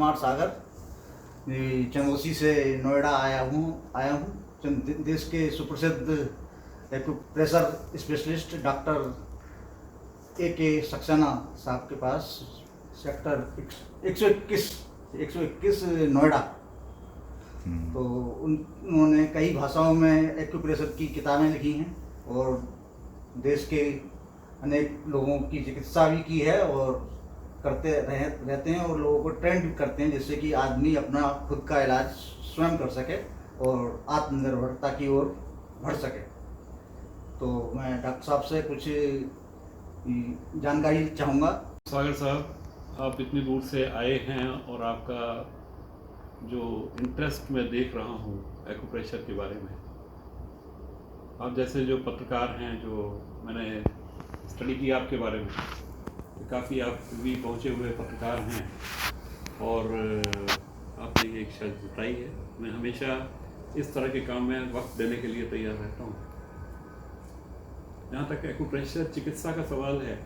कुमार सागर, ये चंदौसी से नोएडा आया हूँ। देश के सुप्रसिद्ध acupressure specialist doctor A Saxena साहब के पास सेक्टर 121 नोएडा। तो उन्होंने कई भाषाओं में एक्यूप्रेशर की किताबें लिखी हैं और देश के अनेक लोगों की चिकित्सा भी की है और करते रहते हैं और लोगों को ट्रेंड भी करते हैं, जिससे कि आदमी अपना खुद का इलाज स्वयं कर सके और आत्मनिर्भरता की ओर बढ़ सके। तो मैं डॉक्टर साहब से कुछ जानकारी चाहूँगा। सागर साहब, आप इतनी दूर से आए हैं और आपका जो इंटरेस्ट मैं देख रहा हूँ एक्यूप्रेशर के बारे में, आप जैसे जो पत्रकार हैं, जो मैंने स्टडी किया आपके बारे में, काफ़ी आप भी पहुँचे हुए पत्रकार हैं और आपने ये इच्छा जताई है। मैं हमेशा इस तरह के काम में वक्त देने के लिए तैयार रहता हूँ। जहाँ तक एक्यूप्रेशर चिकित्सा का सवाल है,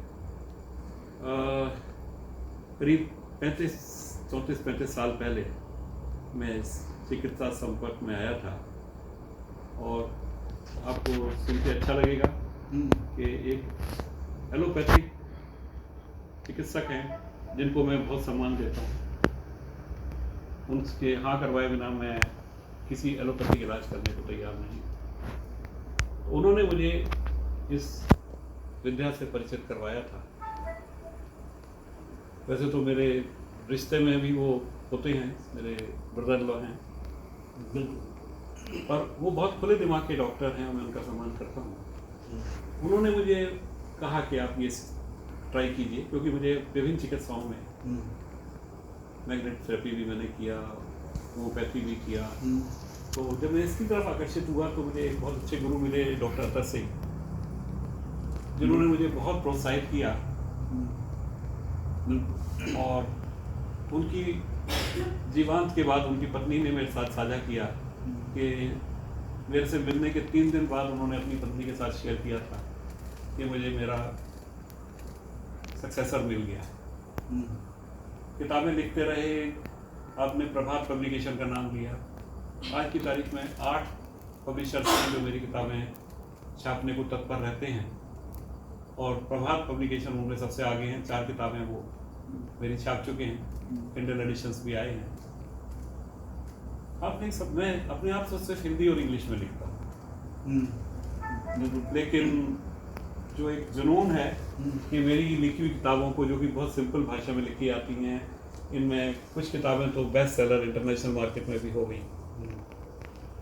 करीब 34-35 साल पहले मैं चिकित्सा संपर्क में आया था और आपको सुन के अच्छा लगेगा कि एक एलोपैथिक चिकित्सक हैं जिनको मैं बहुत सम्मान देता हूँ, उनके हाँ करवाए बिना मैं किसी एलोपैथिक इलाज करने को तैयार नहीं। तो उन्होंने मुझे इस विद्या से परिचित करवाया था। वैसे तो मेरे रिश्ते में भी वो होते हैं, मेरे ब्रदर इन लॉ हैं, पर वो बहुत खुले दिमाग के डॉक्टर हैं और मैं उनका सम्मान करता हूँ। उन्होंने मुझे कहा कि आप ये ट्राई कीजिए, क्योंकि मुझे विभिन्न चिकित्साओं में मैग्नेट थेरेपी भी मैंने किया, होम्योपैथी भी किया। तो जब मैं इसकी तरफ आकर्षित हुआ तो मुझे एक बहुत अच्छे गुरु मिले, डॉक्टर अतर सिंह, जिन्होंने मुझे बहुत प्रोत्साहित किया और उनकी जीवांत के बाद उनकी पत्नी ने मेरे साथ साझा किया कि मेरे से मिलने के 3 दिन बाद उन्होंने अपनी पत्नी के साथ शेयर किया था कि मुझे मेरा सक्सेसर मिल गया। किताबें लिखते रहे, आपने प्रभात पब्लिकेशन का नाम लिया। आज की तारीख में 8 पब्लिशर्स हैं जो मेरी किताबें छापने को तत्पर रहते हैं और प्रभात पब्लिकेशन उनमें सबसे आगे हैं। 4 किताबें वो मेरी छाप चुके हैं, किंडल एडिशंस भी आए हैं। आप नहीं सब, मैं अपने आप से सिर्फ हिंदी और इंग्लिश में लिखता हूँ, लेकिन जो एक जुनून है कि मेरी लिखी हुई किताबों को, जो कि बहुत सिंपल भाषा में लिखी आती हैं, इनमें कुछ किताबें तो बेस्ट सेलर इंटरनेशनल मार्केट में भी हो गई।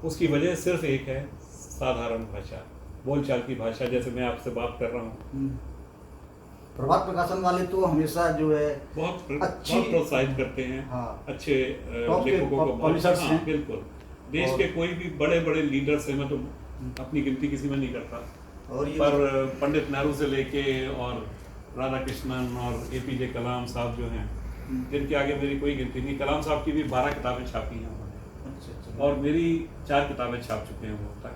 उसकी वजह सिर्फ एक है, साधारण भाषा, बोलचाल की भाषा, जैसे मैं आपसे बात कर रहा हूँ। प्रभात प्रकाशन वाले तो हमेशा जो है बहुत प्रोत्साहित करते हैं। हाँ, अच्छे लेखकों को। हाँ, बिल्कुल। देश के कोई भी बड़े बड़े लीडर्स हैं, मैं तो अपनी गिनती किसी में नहीं करता, पर पंडित नेहरू से लेके और राधा कृष्णन और APJ कलाम साहब जो हैं, जिनके आगे मेरी कोई गिनती नहीं। कलाम साहब की भी 12 किताबें छापी हैं उन्होंने और मेरी 4 किताबें छाप चुके हैं वो तक।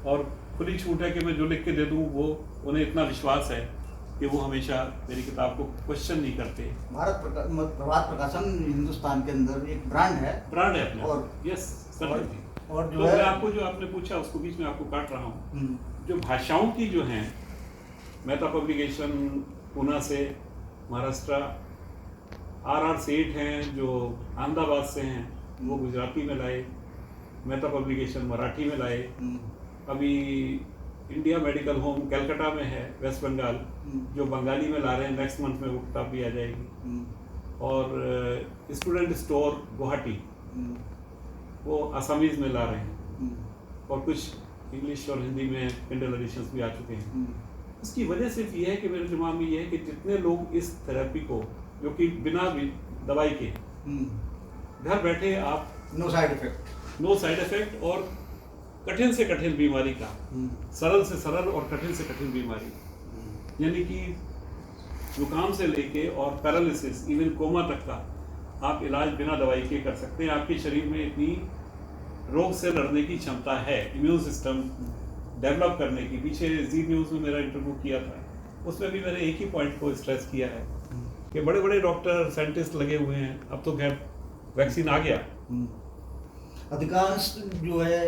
और खुली छूट है कि मैं जो लिख के दे दूँ, वो उन्हें इतना विश्वास है कि वो हमेशा मेरी किताब को क्वेश्चन नहीं करते। प्रभात प्रकाशन हिंदुस्तान के अंदर एक ब्रांड है अपने। और यस, सर्टेनली। और जो मैं आपको जो आपने पूछा उसको बीच में आपको काट रहा हूँ। जो भाषाओं की जो हैं, मेहता पब्लिकेशन पूना से, महाराष्ट्र, RR सेठ हैं जो अहमदाबाद से हैं, वो गुजराती में लाए। मेहता पब्लिकेशन मराठी में लाए। अभी इंडिया मेडिकल होम कलकत्ता में है, वेस्ट बंगाल, जो बंगाली में ला रहे हैं। नेक्स्ट मंथ में वो किताब भी आ जाएगी। और स्टूडेंट स्टोर गुवाहाटी, वो असमीज में ला रहे हैं। और कुछ इंग्लिश और हिंदी में किंडल एडिशंस भी आ चुके हैं। इसकी वजह सिर्फ ये है कि मेरे दिमाग में ये है कि जितने लोग इस थेरेपी को, जो कि बिना दवाई के घर बैठे आप, नो साइड इफेक्ट और कठिन से कठिन बीमारी का, सरल से सरल और कठिन से कठिन बीमारी, यानी कि जुकाम से लेके और पैरालिसिस, इवन कोमा तक का आप इलाज बिना दवाई के कर सकते हैं। आपके शरीर में इतनी रोग से लड़ने की क्षमता है, इम्यून सिस्टम डेवलप करने की। पीछे जी न्यूज़ में मेरा इंटरव्यू किया था, उसमें भी मैंने एक ही पॉइंट को स्ट्रेस किया है कि बड़े बड़े डॉक्टर साइंटिस्ट लगे हुए हैं। अब तो खैर वैक्सीन आ गया। अधिकांश जो है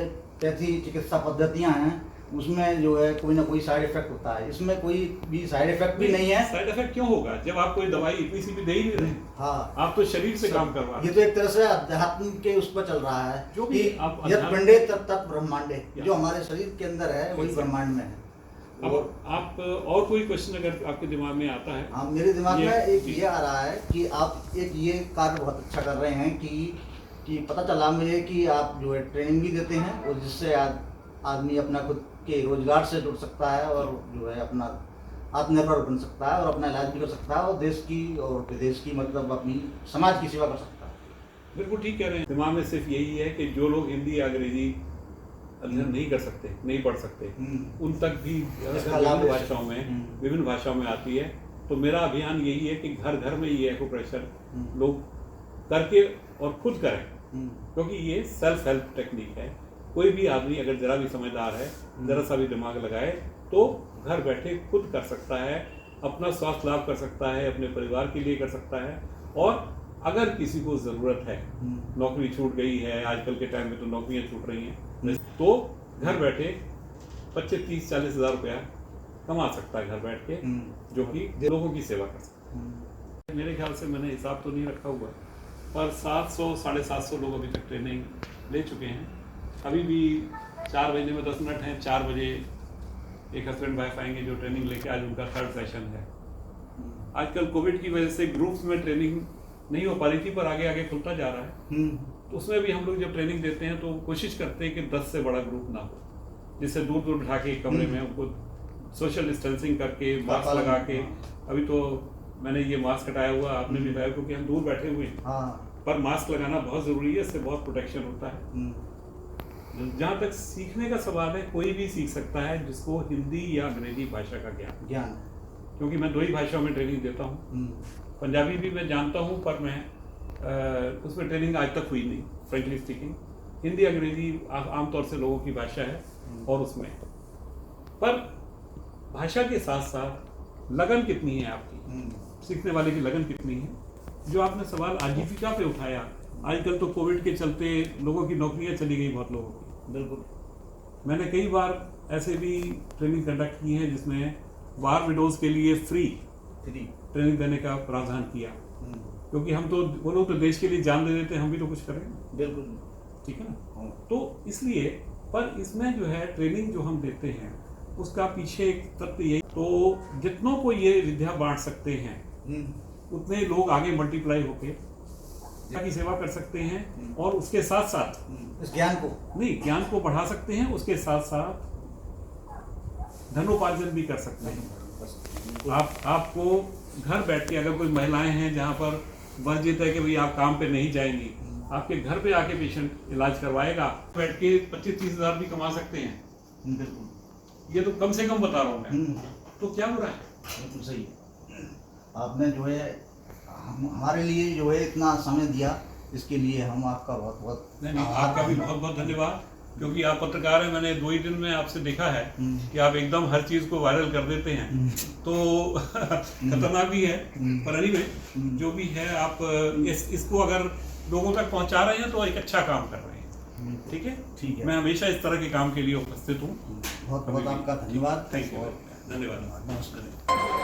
ऐसी चिकित्सा पद्धतियां हैं उसमें जो है कोई ना कोई साइड इफेक्ट होता है, इसमें कोई भी साइड इफेक्ट भी नहीं है। साइड इफेक्ट क्यों होगा जब आप कोई दवाई इतनी सी भी दे ही नहीं रहे? हाँ, आप तो शरीर से काम करवा रहे ये तो एक तरह से अध्यात्म के उस पर चल रहा है जो भी कि आप यत् पिंडे तत् ब्रह्मांडे, जो हमारे शरीर के अंदर है वही ब्रह्मांड में है। अब आप और कोई क्वेश्चन अगर आपके दिमाग में आता है? हाँ, मेरे दिमाग में एक ये आ रहा है कि आप एक ये कार्य बहुत अच्छा कर रहे हैं कि पता चला मुझे कि आप जो है ट्रेनिंग भी देते हैं और जिससे आदमी अपना खुद के रोजगार से जुड़ सकता है और जो है अपना आत्मनिर्भर बन सकता है और अपना इलाज भी कर सकता है और देश की और विदेश की मतलब अपनी समाज की सेवा कर सकता है। बिल्कुल ठीक कह रहे हैं। दिमाग में सिर्फ यही है कि जो लोग हिंदी या अंग्रेजी अध्ययन नहीं कर सकते, नहीं पढ़ सकते, उन तक भी विभिन्न भाषाओं में आती है। तो मेरा अभियान यही है कि घर घर में ये एक्यूप्रेशर लोग करके और खुद करें, क्योंकि ये सेल्फ हेल्प टेक्निक है। कोई भी आदमी अगर जरा भी समझदार है, जरा सा भी दिमाग लगाए तो घर बैठे खुद कर सकता है, अपना स्वास्थ्य लाभ कर सकता है, अपने परिवार के लिए कर सकता है। और अगर किसी को ज़रूरत है, नौकरी छूट गई है, आजकल के टाइम में तो नौकरियां छूट रही हैं, तो घर बैठे 25, 30, 40 हज़ार रुपया कमा सकता है घर बैठ के, जो कि लोगों की सेवा कर सकता है। मेरे ख्याल से मैंने हिसाब तो नहीं रखा हुआ, पर 700, 750 लोग अभी तक ट्रेनिंग ले चुके हैं। अभी भी 4 बजने में 10 मिनट हैं, 4 बजे एक हस्बैंड वाइफ आएंगे जो ट्रेनिंग लेके, आज उनका 3rd सेशन है। आजकल कोविड की वजह से ग्रुप्स में ट्रेनिंग नहीं हो पा रही थी, पर आगे आगे खुलता जा रहा है। तो उसमें भी हम लोग जब ट्रेनिंग देते हैं तो कोशिश करते हैं कि 10 से बड़ा ग्रुप ना हो, जिससे दूर दूर बिठा के कमरे में उनको सोशल डिस्टेंसिंग करके, मास्क लगा के। अभी तो मैंने ये मास्क हटाया हुआ, आपने भी हटाया, क्योंकि हम दूर बैठे हुए हैं। पर मास्क लगाना बहुत ज़रूरी है, इससे बहुत प्रोटेक्शन होता है। जहाँ तक सीखने का सवाल है, कोई भी सीख सकता है जिसको हिंदी या अंग्रेजी भाषा का ज्ञान, क्योंकि मैं 2 ही भाषाओं में ट्रेनिंग देता हूँ। पंजाबी भी मैं जानता हूँ, पर मैं उसमें ट्रेनिंग आज तक हुई नहीं, फ्रेंकली स्पीकिंग। हिंदी अंग्रेजी आमतौर से लोगों की भाषा है और उसमें, पर भाषा के साथ साथ लगन कितनी है आपकी, सीखने वाले की लगन कितनी है। जो आपने सवाल आजीविका पे उठाया, आजकल तो कोविड के चलते लोगों की नौकरियां चली गई, बहुत लोगों की। बिल्कुल, मैंने कई बार ऐसे भी ट्रेनिंग कंडक्ट की है जिसमें वार विडोज के लिए फ्री ट्रेनिंग देने का प्रावधान किया, क्योंकि हम तो, वो लोग तो देश के लिए जान दे देते हैं, हम भी तो कुछ करें। बिल्कुल, ठीक है ना। तो इसलिए, पर इसमें जो है ट्रेनिंग जो हम देते हैं उसका पीछे एक तथ्य यही, तो जितनों को ये विद्या बांट सकते हैं उतने लोग आगे मल्टीप्लाई होके की सेवा कर सकते हैं, और उसके साथ साथ इस ज्ञान को बढ़ा सकते हैं, उसके साथ साथ धनोपार्जन भी कर सकते हैं। आपको घर बैठ के, अगर कोई महिलाएं हैं जहाँ पर वर्जित है कि भाई आप काम पे नहीं जाएंगी, आपके घर पे आके पेशेंट इलाज करवाएगा, बैठ के 25-30 हज़ार भी कमा सकते हैं। बिल्कुल, ये तो कम से कम बता रहा हूँ मैं, तो क्या हो रहा है? बिल्कुल सही। आपने जो है हमारे लिए जो है इतना समय दिया, इसके लिए हम आपका बहुत बहुत आपका भी बहुत बहुत धन्यवाद, क्योंकि आप पत्रकार हैं। मैंने 2 ही दिन में आपसे देखा है कि आप एकदम हर चीज़ को वायरल कर देते हैं, तो खतरनाक भी है, पर एनीवे जो भी है, आप इसको अगर लोगों तक पहुंचा रहे हैं तो एक अच्छा काम कर रहे हैं। ठीक है, ठीक है। मैं हमेशा इस तरह के काम के लिए उपस्थित हूँ। बहुत बहुत आपका धन्यवाद। थैंक यू, धन्यवाद, नमस्कार।